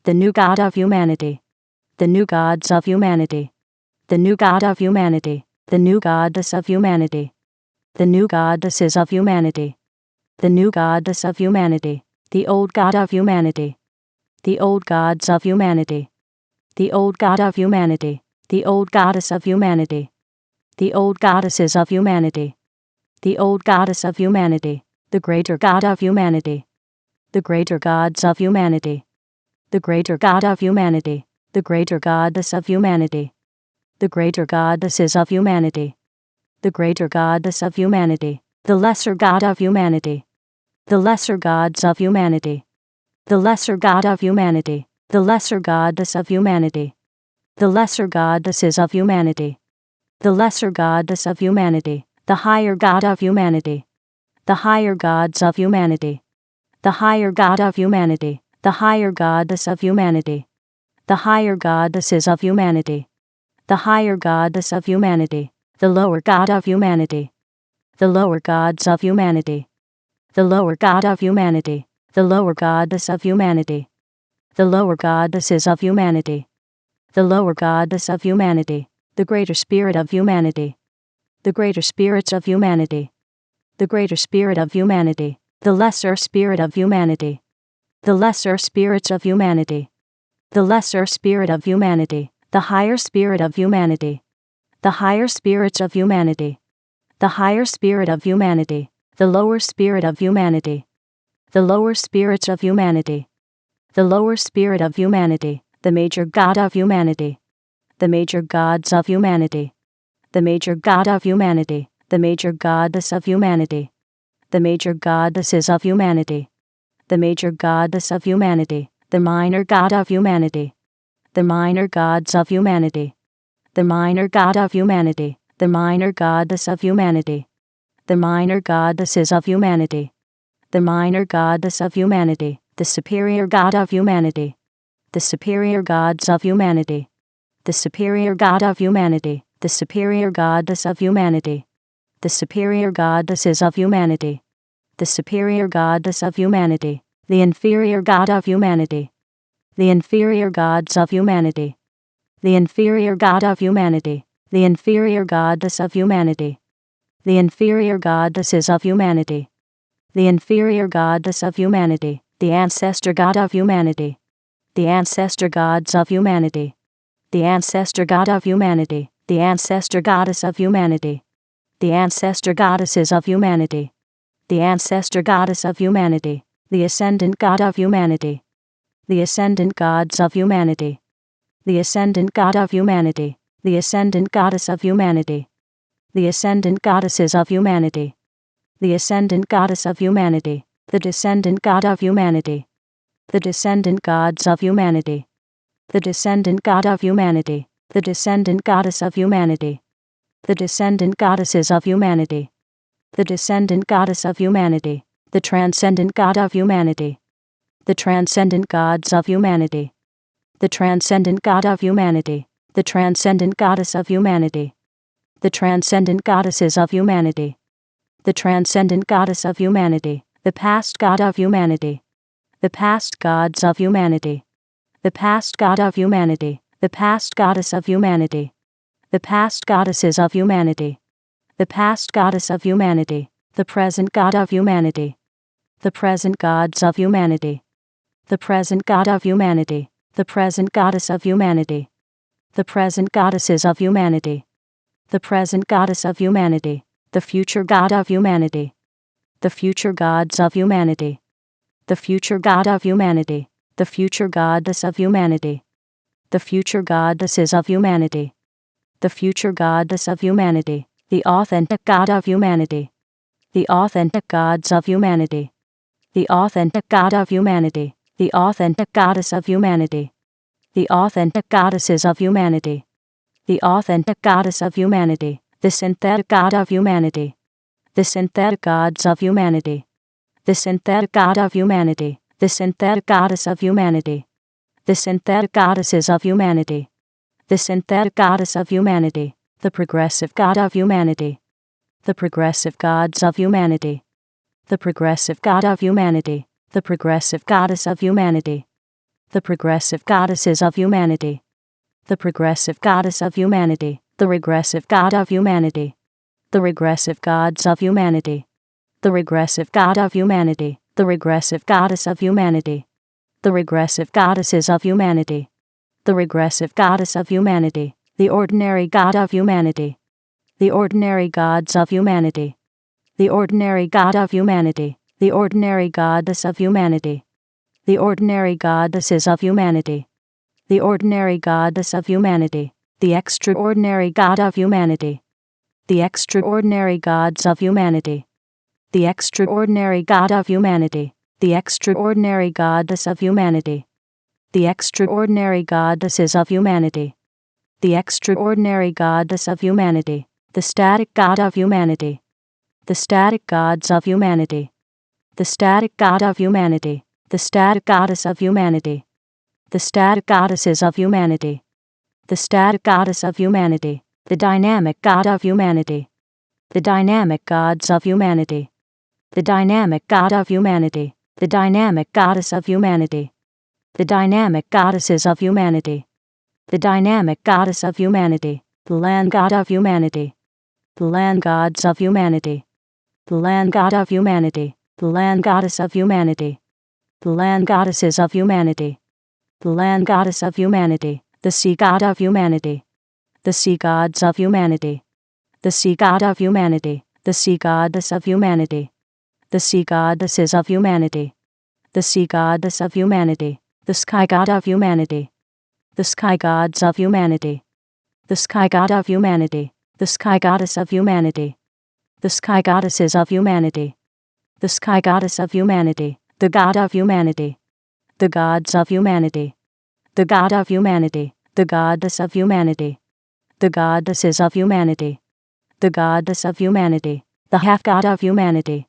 the new God of humanity, the new gods of humanity, the new God of humanity, the new goddess of humanity, the new goddesses of humanity, the new goddess of humanity, the old God of humanity, the old gods of humanity, the old God of humanity, the old goddess of humanity, the old goddesses of humanity, the old goddess of humanity, the greater God of humanity, the greater gods of humanity, the greater God of humanity, the greater goddess of humanity, the greater goddesses of humanity, the greater goddess of humanity, the lesser God of humanity, the lesser gods of humanity, the lesser God of humanity, the lesser goddess of humanity, the lesser goddesses of humanity, the lesser goddess of humanity, the higher God of humanity, the higher gods of humanity, the higher God of humanity, the higher goddess of humanity, the higher goddesses of humanity, the higher goddess of humanity, the lower God of humanity, the lower gods of humanity, the lower God of humanity, the lower goddess of humanity, the lower goddesses of humanity, the lower goddess of humanity, the greater spirit of humanity, the greater spirits of humanity, the greater spirit of humanity, the lesser spirit of humanity, the lesser spirits of humanity, the lesser spirit of humanity, the higher spirit of humanity, the higher spirits of humanity, the higher spirit of humanity, the lower spirit of humanity, the lower spirits of humanity, the lower spirit of humanity, the major God of humanity, the major gods of humanity, the major God of humanity, the major goddess of humanity, the major goddesses of humanity, the major goddess of humanity, the minor God of humanity, the minor gods of humanity, the minor God of humanity, the minor goddess of humanity, the minor goddesses of humanity, the minor goddess of humanity, the superior God of humanity, the superior gods of humanity, the superior God of humanity, the superior goddess of humanity, the superior goddesses of humanity, the superior goddess of humanity, the inferior God of humanity, the inferior gods of humanity, the inferior God of humanity, the inferior goddess of humanity, the inferior goddesses of humanity, the inferior goddess of humanity, the ancestor God of humanity, the ancestor gods of humanity, the ancestor God of humanity, the ancestor goddess of humanity, the ancestor goddesses of humanity, the ancestor goddess of humanity, the ascendant God of humanity, the ascendant gods of humanity, the ascendant God of humanity, the ascendant goddess of humanity, the ascendant goddesses of humanity, the ascendant goddess of humanity, the descendant God of humanity, the descendant gods of humanity, the descendant God of humanity, the descendant goddess of humanity, the descendant goddesses of humanity, the descendant goddess of humanity, the transcendent God of humanity, the transcendent gods of humanity, the transcendent God of humanity, the transcendent goddess of humanity, the transcendent goddesses of humanity, the transcendent goddess of humanity, the past God of humanity, the past gods of humanity, the past God of humanity, the past goddess of humanity, the past goddesses of humanity, the past goddess of humanity, the present God of humanity, the present gods of humanity, the present God of humanity, the present goddess of humanity, the present goddesses of humanity, the present goddess of humanity, the future God of humanity, the future gods of humanity, the future God of humanity, the future goddess of humanity, the future goddesses of humanity, the future goddess of humanity, the authentic God of humanity, the authentic gods of humanity, the authentic God of humanity, the authentic goddess of humanity, the authentic goddesses of humanity, the authentic goddess of humanity, the synthetic God of humanity, the synthetic gods of humanity, the synthetic God of humanity, the synthetic goddess of humanity, the synthetic goddesses of humanity, the synthetic goddess of humanity, the progressive God of humanity, the progressive gods of humanity, the progressive God of humanity, the progressive goddess of humanity, The progressive goddesses of humanity. The progressive goddess of humanity. The regressive god of humanity. The regressive gods of humanity. The regressive god of humanity. The regressive goddess of humanity. The regressive goddesses of humanity. The regressive goddess of humanity. The ordinary god of humanity. The ordinary gods of humanity. The ordinary god of humanity. The ordinary goddess of humanity. The ordinary goddesses of humanity. The ordinary goddess of humanity. The extraordinary god of humanity. The extraordinary gods of humanity. The extraordinary god of humanity. The extraordinary goddess of humanity. The extraordinary goddesses of humanity. The extraordinary goddess of humanity. The static god of humanity. The static gods of humanity. The static god of humanity. The static goddess of humanity. The static goddesses of humanity. The static goddess of humanity. The dynamic god of humanity. The dynamic gods of humanity. The dynamic god of humanity. The dynamic goddess of humanity. The dynamic goddesses of humanity. The dynamic goddess of humanity. The land god of humanity. The land gods of humanity. The land god of humanity. The land goddess of humanity. The land goddesses of humanity. The land goddess of humanity. The sea god of humanity. The sea gods of humanity. The sea god of humanity. The sea goddess of humanity. The sea goddesses of humanity. The sea goddess of humanity. The sky god of humanity. The sky gods of humanity. The sky god of humanity. The sky goddess of humanity. The sky goddesses of humanity. The sky goddess of humanity. The god of humanity. The gods of humanity. The god of humanity. The goddess of humanity. The goddesses of humanity. The goddess of humanity. The half god of humanity.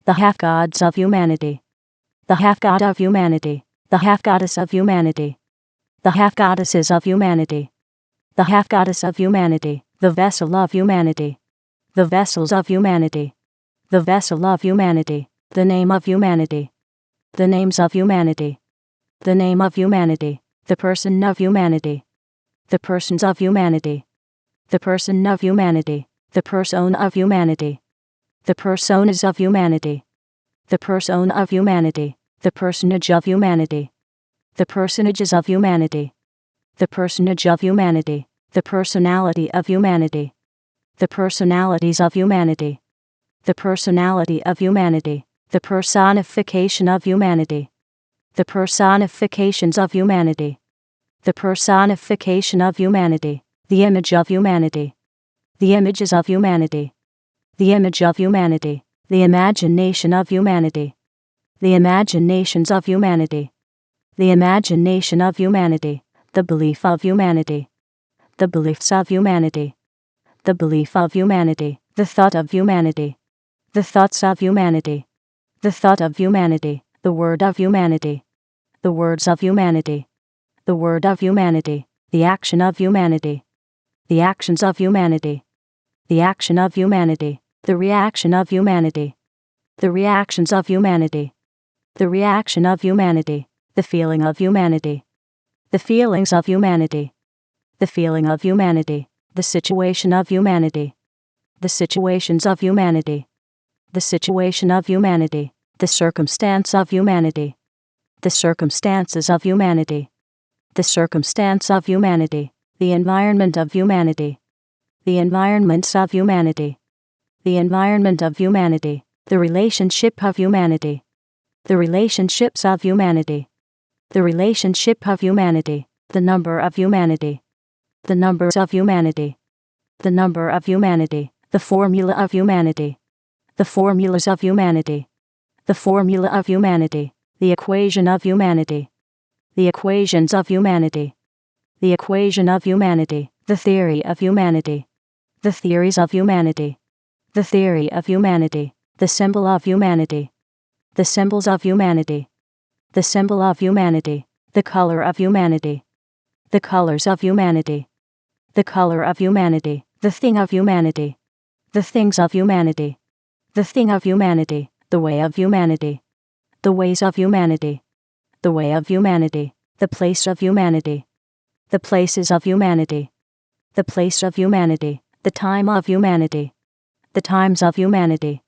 The half gods of humanity. The half god of humanity. The half goddess of humanity. The half goddesses of humanity. The half goddess of humanity. The vessel of humanity. The vessels of humanity. The vessel of humanity. The name of humanity. The names of humanity. The name of humanity. The person of humanity. The persons of humanity. The person of humanity. The persona of humanity. The personas of humanity. The persona of humanity. The personage of humanity. The personages of humanity. The personage of humanity. The personality of humanity. The personalities of humanity. The personality of humanity. The personification of humanity. The personifications of humanity. The personification of humanity. The image of humanity. The images of humanity. The image of humanity. The imagination of humanity. The imaginations of humanity. The imagination of humanity. The belief of humanity. The beliefs of humanity. The belief of humanity. The thought of humanity. The thoughts of humanity. The thought of humanity. The word of humanity. The words of humanity. The word of humanity. The action of humanity. The actions of humanity. The action of humanity. The reaction of humanity. The reactions of humanity. The reaction of humanity. The feeling of humanity. The feelings of humanity. The feeling of humanity. The situation of humanity. The situations of humanity. The situation of humanity. The circumstance of humanity. The circumstances of humanity. The circumstance of humanity. The environment of humanity. The environments of humanity. The environment of humanity. The relationship of humanity. The relationships of humanity. The relationship of humanity. The number of humanity. The numbers of humanity. The number of humanity. The formula of humanity. The formulas of humanity. The formula of humanity. The equation of humanity. The equations of humanity. The equation of humanity. The theory of humanity. The theories of humanity. The theory of humanity. The symbol of humanity. The symbols of humanity. The symbol of humanity. The color of humanity. The colors of humanity. The color of humanity. The thing of humanity. The things of humanity. The thing of humanity. The way of humanity. The ways of humanity. The way of humanity. The place of humanity. The places of humanity. The place of humanity. The time of humanity. The times of humanity.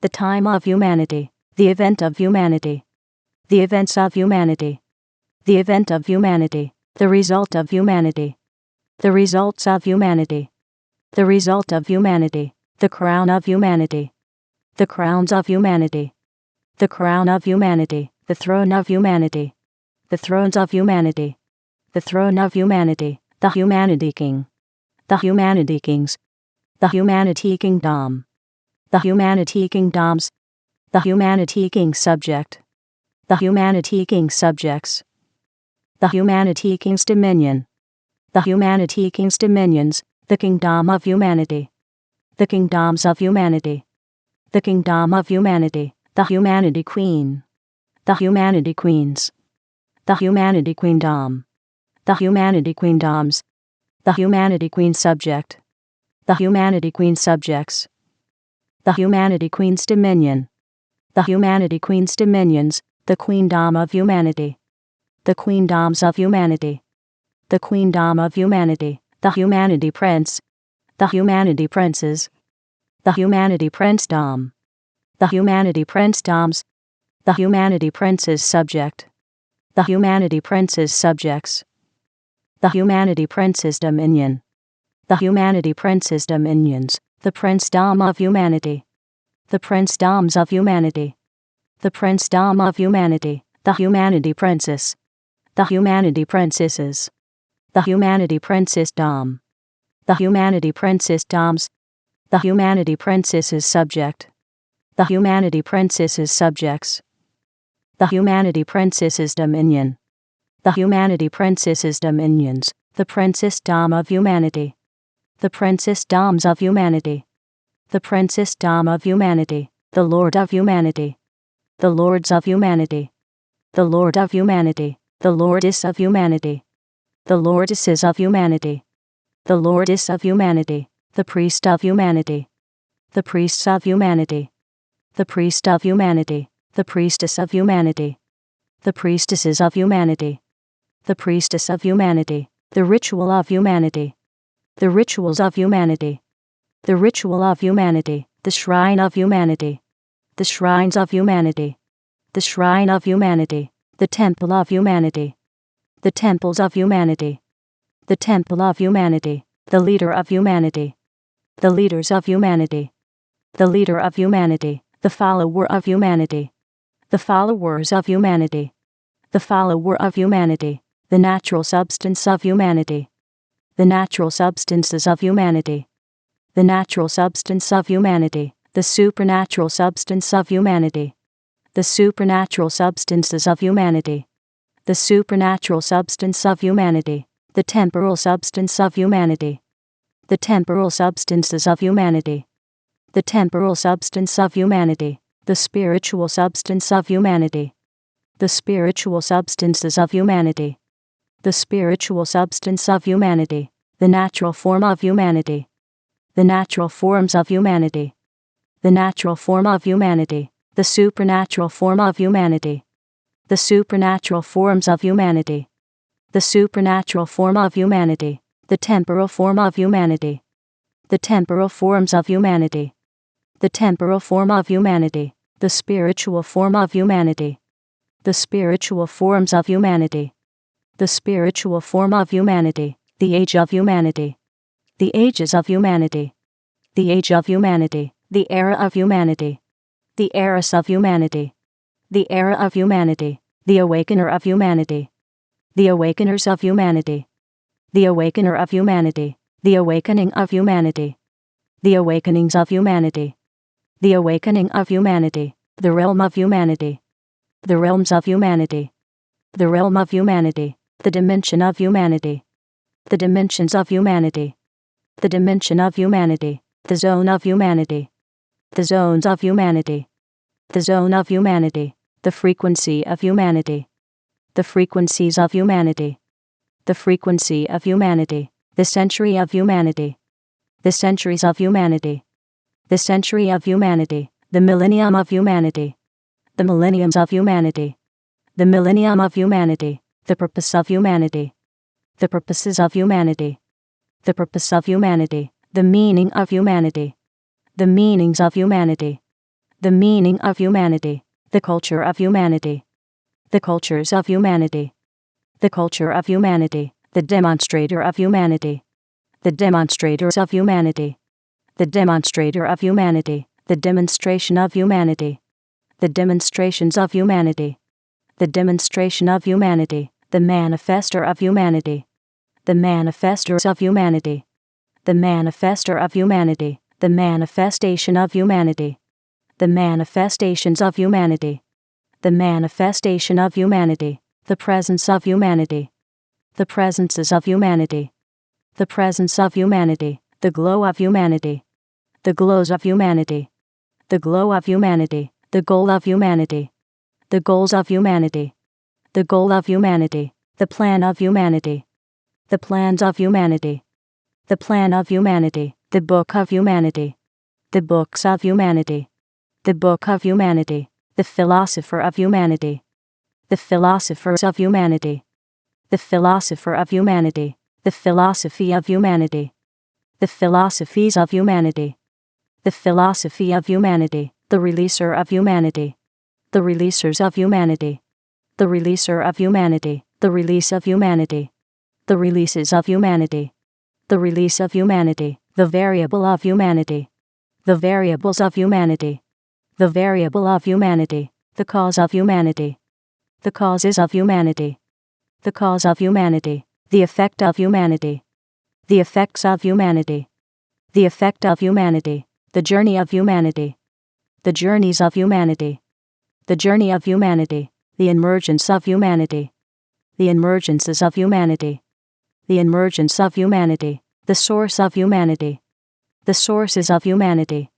The time of humanity. The event of humanity. The events of humanity. The event of humanity. The result of humanity. The results of humanity. The result of humanity. The crown of humanity. The crowns of humanity. The crown of humanity. The throne of humanity. The thrones of humanity. The throne of humanity. The humanity king. The humanity kings. The humanity kingdom. The humanity kingdoms. The humanity king subject. The humanity king subjects. The humanity king's dominion. The humanity king's dominions. The kingdom of humanity. The kingdoms of humanity. The kingdom of humanity. The humanity queen. The humanity queens. The humanity queendom. The humanity queendoms. The humanity queen subject. The humanity queen subjects. The humanity queen's dominion. The humanity queen's dominions. The queendom of humanity. The queendoms of humanity. The queendom of humanity. The humanity prince. The humanity princes. The humanity princedom. The humanity princedoms. The humanity prince's subject. The humanity prince's subjects. The humanity prince's dominion. The humanity prince's dominions. The princedom of humanity. The princedoms of humanity. The princedom of humanity. The humanity princess. The humanity princesses. The humanity princessdom. The humanity princessdoms. The humanity princess's subject. The humanity princess's subjects. The humanity princess's dominion. The humanity princess's dominions. The princessdom of humanity. The princessdoms of humanity. The princessdom of humanity. The lord of humanity. The lords of humanity. The lord of humanity. The lordess of humanity. The lordesses of humanity. The lordess of humanity. The priest of humanity. The priests of humanity. The priest of humanity. The priestess of humanity. The priestesses of humanity. The priestess of humanity. The ritual of humanity. The rituals of humanity. The ritual of humanity. The shrine of humanity. The shrines of humanity. The shrine of humanity. The temple of humanity. The temples of humanity. The temple of humanity. The leader of humanity. The leaders of humanity. The leader of humanity. The follower of humanity. The followers of humanity. The follower of humanity. The natural substance of humanity. The natural substances of humanity. The natural substance of humanity. The supernatural substance of humanity. The supernatural substances of humanity. The supernatural substance of humanity. The temporal substance of humanity. The temporal substances of humanity. The temporal substance of humanity. The spiritual substance of humanity. The spiritual substances of humanity. The spiritual substance of humanity. The natural form of humanity. The natural forms of humanity. The natural form of humanity. The supernatural form of humanity. The supernatural forms of humanity. The supernatural form of humanity. The temporal form of humanity. The temporal forms of humanity. The temporal form of humanity. The spiritual form of humanity. The spiritual forms of humanity. The spiritual form of humanity. The age of humanity. The ages of humanity. The age of humanity. The era of humanity. The eras of humanity. The era of humanity. The awakener of humanity. The awakeners of humanity. The awakener of humanity. The awakening of humanity. The awakenings of humanity. The awakening of humanity. The realm of humanity. The realms of humanity. The realm of humanity. The dimension of humanity. The dimensions of humanity. The dimension of humanity. The zone of humanity. The zones of humanity. The zone of humanity. The frequency of humanity. The frequencies of humanity. The frequency of humanity. The century of humanity. The centuries of humanity. The century of humanity. The millennium of humanity. The millenniums of humanity. The millennium of humanity. The purpose of humanity. The purposes of humanity. The purpose of humanity. The meaning of humanity. The meanings of humanity. The meaning of humanity. The culture of humanity. The cultures of humanity. The culture of humanity. The demonstrator of humanity. The demonstrators of humanity. The demonstrator of humanity. The demonstration of humanity. The demonstrations of humanity. The demonstration of humanity. The manifester of humanity. The manifestors of humanity. The manifester of humanity. The manifestation of humanity. The manifestations of humanity. The manifestation of humanity. The presence of humanity. The presences of humanity. The presence of humanity. The glow of humanity. The glows of humanity. The glow of humanity. The goal of humanity. The goals of humanity. The goal of humanity. The plan of humanity. The plans of humanity. The plan of humanity. The book of humanity. The books of humanity. The book of humanity. The philosopher of humanity. The philosophers of humanity. The philosopher of humanity. The philosophy of humanity. The philosophies of humanity. The philosophy of humanity. The releaser of humanity. The releasers of humanity. The releaser of humanity. The release of humanity. The releases of humanity. The release of humanity. The variable of humanity. The variables of humanity. The variable of humanity. The cause of humanity. The causes of humanity. The cause of humanity. The effect of humanity. The effects of humanity. The effect of humanity. The journey of humanity. The journeys of humanity. The journey of humanity. The emergence of humanity. The emergences of humanity. The emergence of humanity. The source of humanity. The sources of humanity.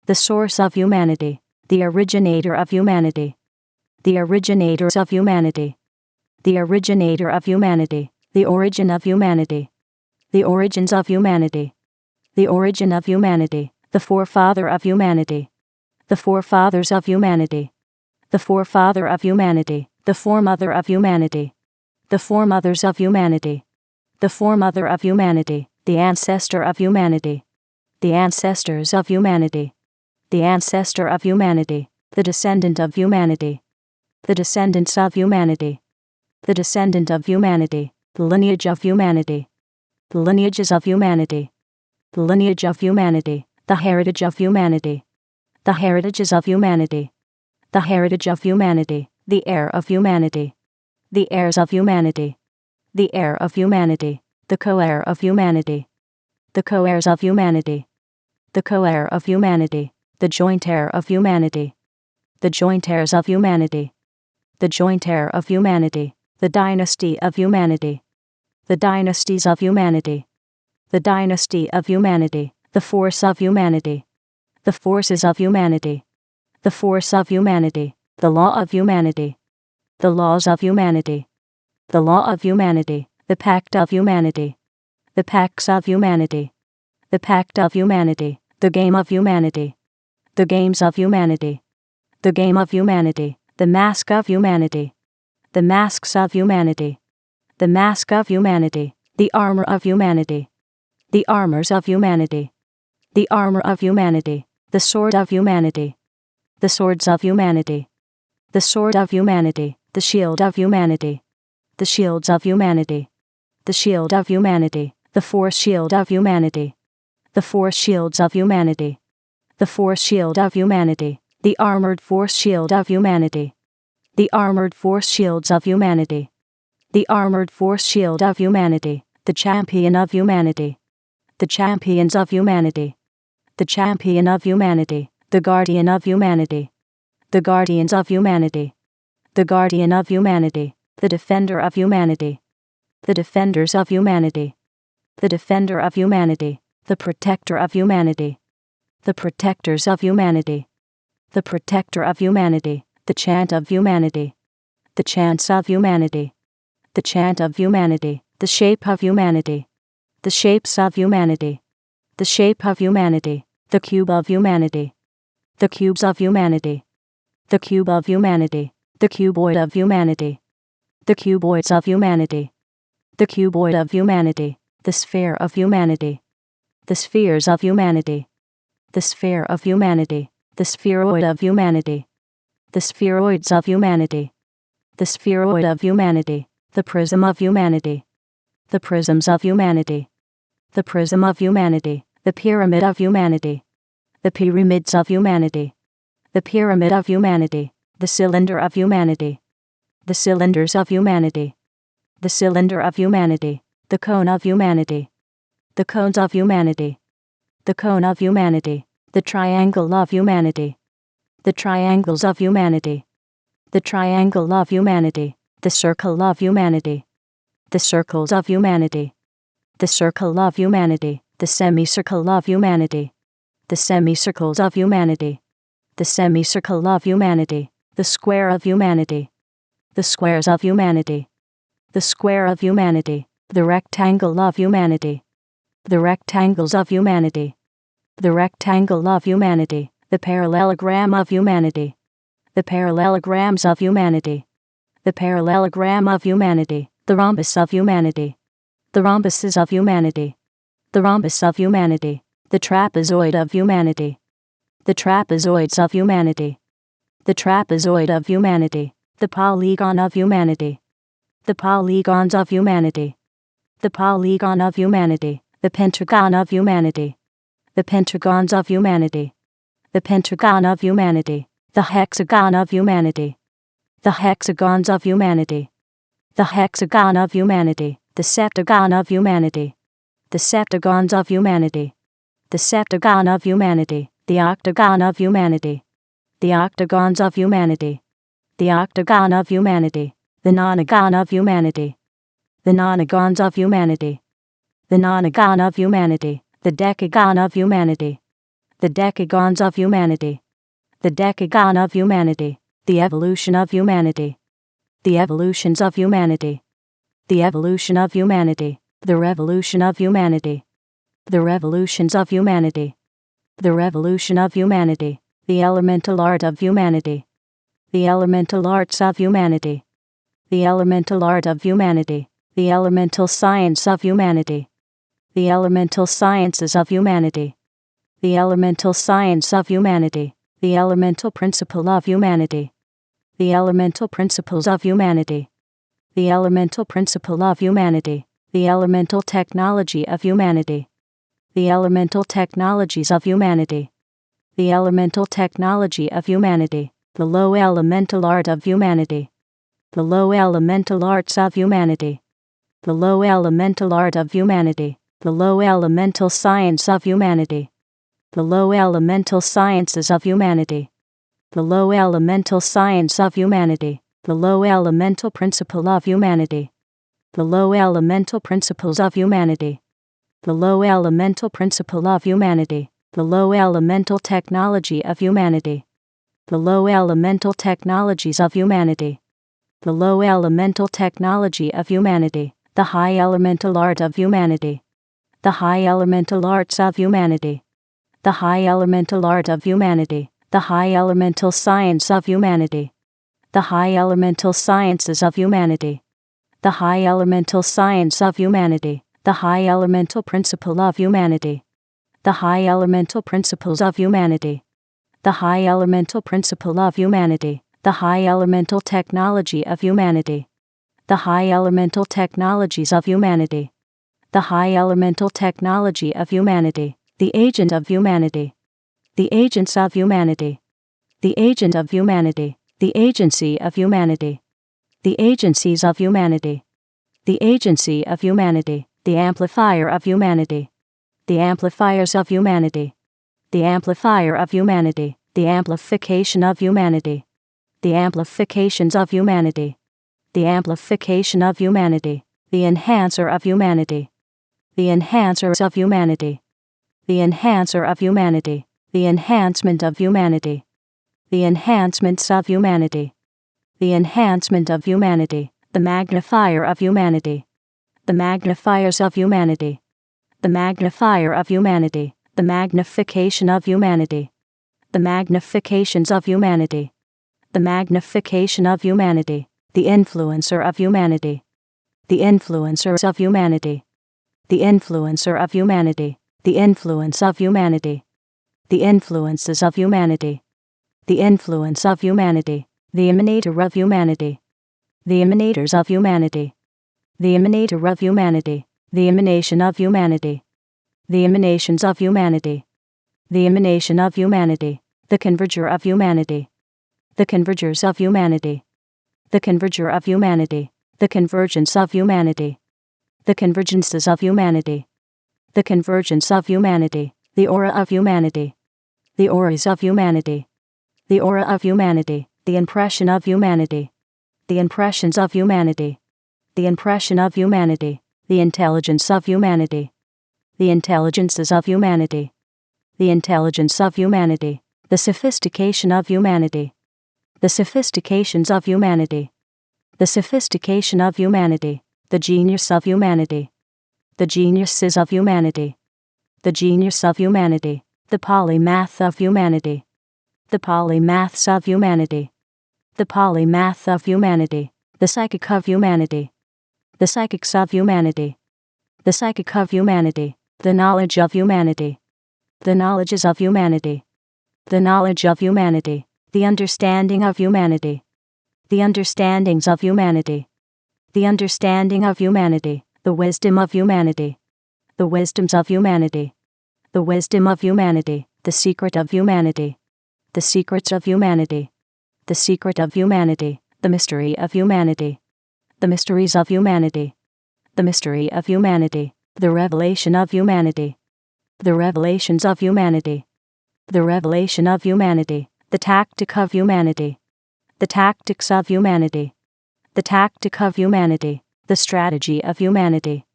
The source of humanity. The originator of humanity. The originators of humanity. The originator of humanity. The origin of humanity. The origins of humanity. The origin of humanity. The forefather of humanity. The forefathers of humanity. The forefather of humanity. The foremother of humanity. The foremothers of humanity. The foremother of humanity. The ancestor of humanity. The ancestors of humanity. The ancestor of humanity. The descendant of humanity. The descendants of humanity. The descendant of humanity. The lineage of humanity. The lineages of humanity. The lineage of humanity. The heritage of humanity. The heritages of humanity. The heritage of humanity. The heir of humanity. The heirs of humanity. The heir of humanity. The co-heir of humanity. The co-heirs of humanity. The co-heir of humanity. The joint heir of humanity. The joint heirs of humanity. The joint heir of humanity. The dynasty of humanity. The dynasties of humanity. The dynasty of humanity. The force of humanity. The forces of humanity. The force of humanity. The law of humanity. The laws of humanity. The law of humanity. The pact of humanity. The pacts of humanity. The pact of humanity. The game of humanity. The games of humanity. The game of humanity. The mask of humanity. The masks of humanity. The mask of humanity. The armor of humanity. The armors of humanity. The armor of humanity. The sword of humanity. The swords of humanity. The sword of humanity. The shield of humanity. The shields of humanity. The shield of humanity. The force shield of humanity. The force shields of humanity. The force shield of humanity. The armored force shield of humanity. The armored force shields of humanity. The armored force shield of humanity. The champion of humanity. The champions of humanity. The champion of humanity. The guardian of humanity. The guardians of humanity. The guardian of humanity. The defender of humanity. The defenders of humanity. The defender of humanity. The protector of humanity. The protectors of humanity. The protector of humanity. The chant of humanity. The chants of humanity. The chant of humanity. The shape of humanity. The shapes of humanity. The shape of humanity. The cube of humanity. The cubes of humanity. The cube of humanity. The cuboid of humanity. The cuboids of humanity. The cuboid of humanity. The sphere of humanity. The spheres of humanity. The sphere of humanity. The spheroid of humanity. The spheroids of humanity. The spheroid of humanity. The prism of humanity. The prisms of humanity. The prism of humanity. The pyramid of humanity. The pyramids of humanity. The pyramid of humanity. The cylinder of humanity. The cylinders of humanity. The cylinder of humanity. The cone of humanity. The cones of humanity. The cone of humanity. The triangle of humanity. The triangles of humanity. The triangle of humanity. The circle of humanity. The circles of humanity. The circle of humanity. The semicircle of humanity. The semicircles of humanity. The semicircle of humanity. The square of humanity. The squares of humanity. The square of humanity. The rectangle of humanity. The rectangles of humanity. The rectangle of humanity. The parallelogram of humanity. The parallelograms of humanity. The parallelogram of humanity. The rhombus of humanity. The rhombuses of humanity. The rhombus of humanity. The trapezoid of humanity. The trapezoids of humanity. The trapezoid of humanity. The polygon of humanity. The polygons of humanity. The polygon of humanity. The pentagon of humanity. The pentagons of humanity. The pentagon of humanity. The hexagon of humanity. The hexagons of humanity. The hexagon of humanity. The septagon of humanity. The septagons of humanity. The septagon of humanity. The octagon of humanity. The octagons of humanity. The octagon of humanity. The nonagon of humanity. The nonagons of humanity. The nonagon of humanity. The decagon of humanity. The decagons of humanity. The decagon of humanity. The evolution of humanity. The evolutions of humanity. The evolution of humanity. The revolution of humanity. The revolutions of humanity. The revolution of humanity. The elemental art of humanity. The elemental arts of humanity. The elemental art of humanity. The elemental science of humanity. The elemental sciences of humanity. The elemental science of humanity. The elemental principle of humanity. The elemental principles of humanity. The elemental principle of humanity. The elemental technology of humanity. The elemental technologies of humanity. The elemental technology of humanity. The low elemental art of humanity. The low elemental arts of humanity. The low elemental art of humanity. The low elemental science of humanity. The low elemental sciences of humanity. The low elemental science of humanity. The low elemental principle of humanity. The low elemental principles of humanity. The low elemental principle of humanity. The low elemental technology of humanity. The low elemental technologies of humanity. The low elemental technology of humanity. The high elemental art of humanity. The high elemental arts of humanity. The high elemental art of humanity. The high elemental science of humanity. The high elemental sciences of humanity. The high elemental science of humanity. The high elemental principle of humanity. The high elemental principles of humanity. The high elemental principle of humanity. The high elemental technology of humanity. The high elemental technologies of humanity. The high elemental technology of humanity. The agent of humanity. The agents of humanity. The agent of humanity. The agency of humanity. The agencies of humanity. The agency of humanity. The amplifier of humanity. The amplifiers of humanity. The amplifier of humanity. The amplification of humanity. The amplifications of humanity. The amplification of humanity. The enhancer of humanity. The enhancers of humanity. The enhancer of humanity. The enhancement of humanity. The enhancements of humanity. The enhancement of humanity. The magnifier of humanity. The magnifiers of humanity. The magnifier of humanity. The magnification of humanity. The magnifications of humanity. The magnification of humanity. the influencer of humanity, the influencers of humanity, the influencer of humanity, the influence of humanity, the influences of humanity, the influence of humanity, the emanator of humanity, the emanators of humanity, the emanator of humanity, the emanation of humanity, the emanations of humanity, the emanation of humanity, the converger of humanity, the convergers of humanity, the converger of humanity, the convergence of humanity, the convergences of humanity, the convergence of humanity, the aura of humanity, the auras of humanity, the aura of humanity, the impression of humanity, the impressions of humanity, the impression of humanity, the intelligence of humanity, the intelligences of humanity, the intelligence of humanity, the sophistication of humanity, the sophistications of humanity, the sophistication of humanity, the genius of humanity, the geniuses of humanity, the genius of humanity, the polymath of humanity, the polymaths of humanity, the polymath of humanity, the psychic of humanity, the psychics of humanity, the psychic of humanity, the knowledge of humanity, the knowledges of humanity, the knowledge of humanity, the understanding of humanity, the understandings of humanity, the understanding of humanity, the wisdom of humanity, the wisdoms of humanity, the wisdom of humanity, the secret of humanity, the secrets of humanity, the secret of humanity, the mystery of humanity, the mysteries of humanity, the mystery of humanity, the revelation of humanity, the revelations of humanity, the revelation of humanity, the tactic of humanity, the tactics of humanity, the tactic of humanity, the strategy of humanity,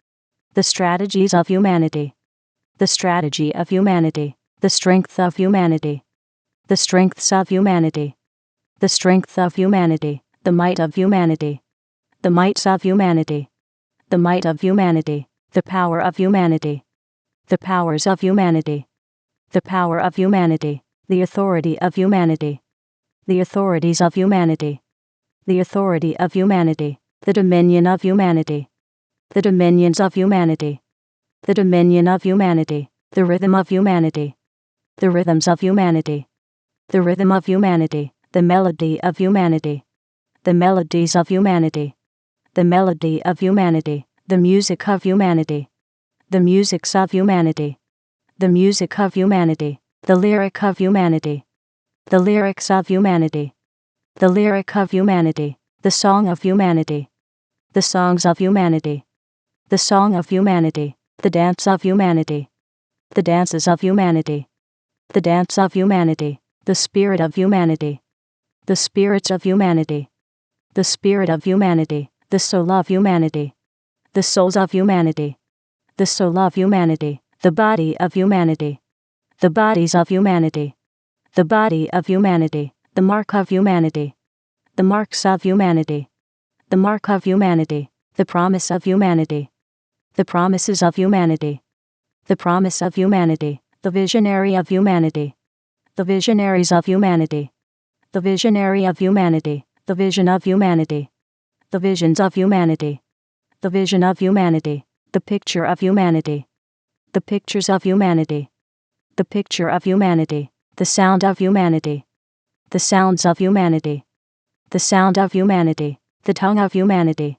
the strategies of humanity, the strategy of humanity, the strength of humanity, the strengths of humanity, the strength of humanity, the might of humanity, the mights of humanity, the might of humanity, the power of humanity, the powers of humanity, the power of humanity, the authority of humanity, the authorities of humanity, the authority of humanity, the dominion of humanity, the dominions of humanity, the dominion of humanity, the rhythm of humanity, the rhythms of humanity, the rhythm of humanity, the melody of humanity, the melodies of humanity, the melody of humanity, the music of humanity, the musics of humanity, the music of humanity, the lyric of humanity, the lyrics of humanity, the lyric of humanity, the song of humanity, the songs of humanity, the song of humanity, the dance of humanity, the dances of humanity, the dance of humanity, the spirit of humanity, the spirits of humanity, the spirit of humanity, the soul of humanity, the souls of humanity, the soul of humanity, the body of humanity, the bodies of humanity, the body of humanity, the mark of humanity, the marks of humanity, the mark of humanity, the promise of humanity, the promises of humanity, the promise of humanity, the visionary of humanity, the visionaries of humanity, the visionary of humanity, the vision of humanity, the visions of humanity, the vision of humanity, the picture of humanity, the pictures of humanity, the picture of humanity, the sound of humanity, the sounds of humanity, the sound of humanity, the tongue of humanity,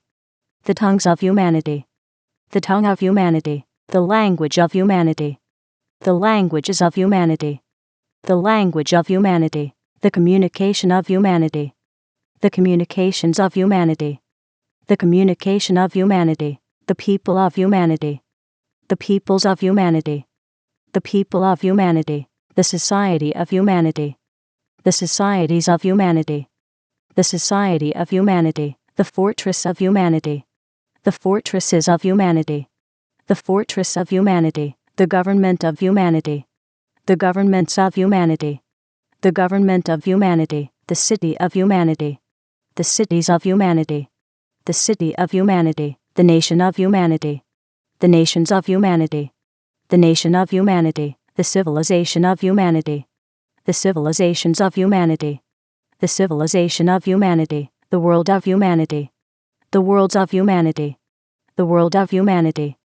the tongues of humanity, the tongue of humanity, the language of humanity, the languages of humanity, the language of humanity, the communication of humanity, the communications of humanity, the communication of humanity, the people of humanity, the peoples of humanity, the people of humanity, the society of humanity, the societies of humanity, the society of humanity, the fortress of humanity, the fortresses of humanity, the fortress of humanity, the government of humanity, the governments of humanity, the government of humanity, the city of humanity, the cities of humanity, the city of humanity, the nation of humanity, the nations of humanity, the nation of humanity, the civilization of humanity, the civilizations of humanity, the civilization of humanity, The world of humanity. The worlds of humanity. The world of humanity.